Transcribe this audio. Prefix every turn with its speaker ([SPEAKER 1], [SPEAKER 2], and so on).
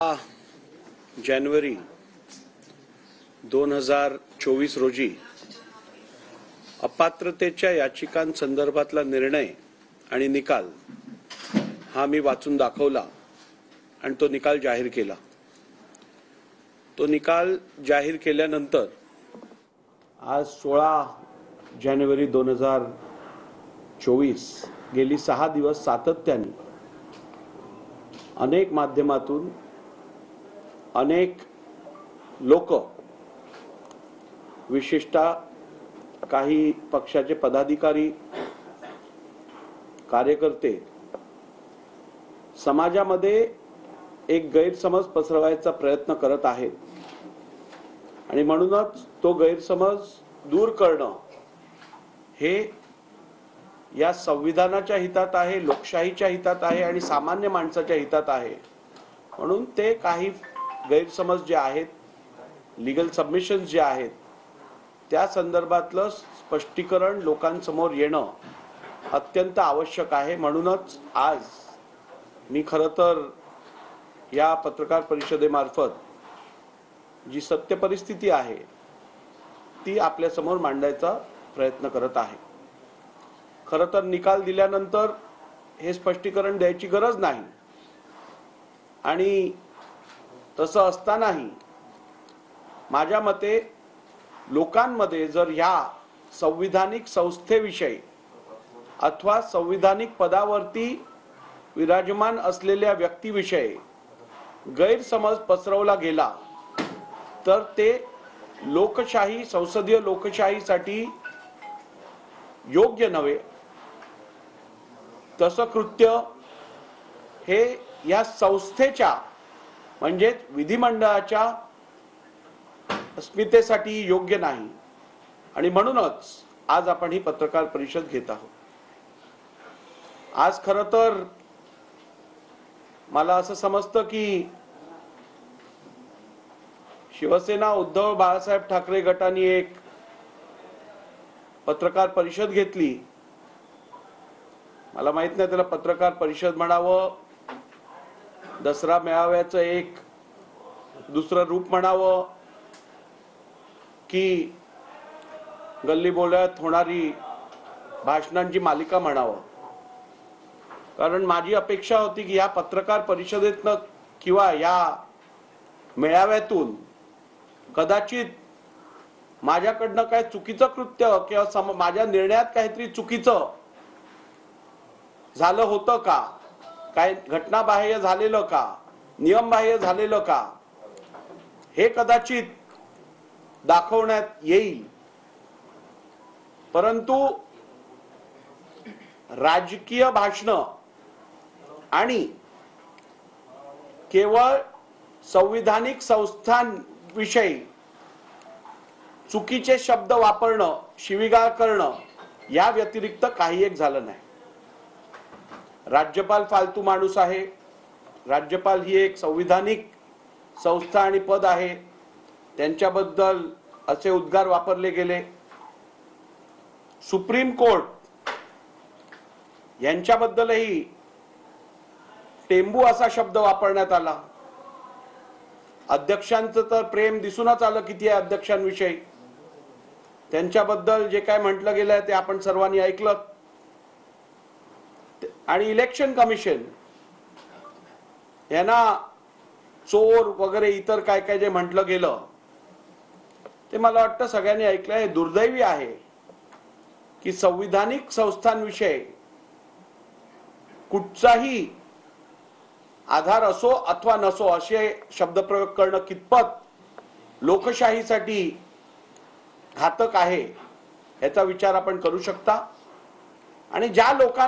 [SPEAKER 1] जानेवारी 2024 रोजी अपात्रतेच्या याचिकांसंदर्भातला निर्णय आणि निकाल हा मी वाचून दाखवला आणि तो निकाल जाहीर केला। तो निकाल जाहीर केल्यानंतर आज 16 जानेवारी 2024 गेली 6 दिवस सातत्याने अनेक माध्यमातून अनेक लोक, विशेषतः काही पक्षाचे पदाधिकारी, कार्यकर्ते समाजामध्ये एक गैरसमज पसरवायचा प्रयत्न करत आहेत आणि म्हणूनच तो गैरसमज दूर करणं हे या संविधानाच्या हितात आहे, लोकशाहीच्या हितात आहे आणि सामान्य माणसाच्या हितात आहे। म्हणून ते काही गैरसमज जे आहेत, लीगल सबमिशन्स जे आहेत, त्या संदर्भातलं स्पष्टीकरण लोकांसमोर येणं अत्यंत आवश्यक आहे। म्हणूनच आज मी खरं तर या पत्रकार परिषदेमार्फत जी सत्य परिस्थिती आहे ती आपल्या समोर मांडायचा प्रयत्न करत आहे। खरं तर निकाल दिल्यानंतर हे स्पष्टीकरण द्यायची गरज नाही आणि तसं असतानाही माझ्या मते लोकांमध्ये जर ह्या संविधानिक संस्थेविषयी अथवा संविधानिक पदावरती विराजमान असलेल्या व्यक्तीविषयी गैरसमज पसरवला गेला तर ते लोकशाही, संसदीय लोकशाहीसाठी योग्य नव्हे। तसं कृत्य हे या संस्थेच्या म्हणजे विधिमंडळाच्या अस्मितेसाठी योग्य नाही आणि म्हणूनच आज आपण ही पत्रकार परिषद घेत आहोत। आज खरं तर मला असं समजतं की शिवसेना उद्धव बाळासाहेब ठाकरे गटाने एक पत्रकार परिषद घेतली। मला माहित नाही त्याला पत्रकार परिषद म्हणावं, दसरा मेळाव्याचं एक दुसरं रूप म्हणावं की गल्ली बोळ्यात होणारी भाषणांची मालिका म्हणावं। कारण माझी अपेक्षा होती की या पत्रकार परिषदेतनं किंवा या मेळाव्यातून कदाचित माझ्याकडनं काय चुकीचं कृत्य किंवा माझ्या निर्णयात काहीतरी चुकीचं झालं होतं का, काय घटनाबाह्य झालेलं का, नियमबाह्य झालेलं का, हे कदाचित दाखवण्यात येईल। परंतु राजकीय भाषणं आणि केवळ संविधानिक संस्थांविषयी चुकीचे शब्द वापरणं, शिवीगाळ करणं या व्यतिरिक्त काही एक झालं नाही। राज्यपाल फालतू माणूस आहे। राज्यपाल ही एक संविधानिक संस्था आणि पद आहे, त्यांच्याबद्दल असे उद्गार वापरले गेले। सुप्रीम कोर्ट यांच्याबद्दलही टेंबू असा शब्द वापरण्यात आला। अध्यक्षांचं तर प्रेम दिसूनच आलं किती आहे अध्यक्षांविषयी। त्यांच्याबद्दल जे काय म्हटलं गेलंय ते आपण सर्वांनी ऐकलं। आणि इलेक्शन कमिशन यांना चोर वगैरे इतर काय काय जे म्हटलं गेलं ते मला वाटतं सगळ्यांनी ऐकलं। हे दुर्दैवी आहे की संविधानिक संस्थांविषयी कुठचाही आधार असो अथवा नसो असे शब्दप्रयोग करणं कितपत लोकशाहीसाठी घातक आहे याचा विचार आपण करू शकता। आणि ज्या लोकांना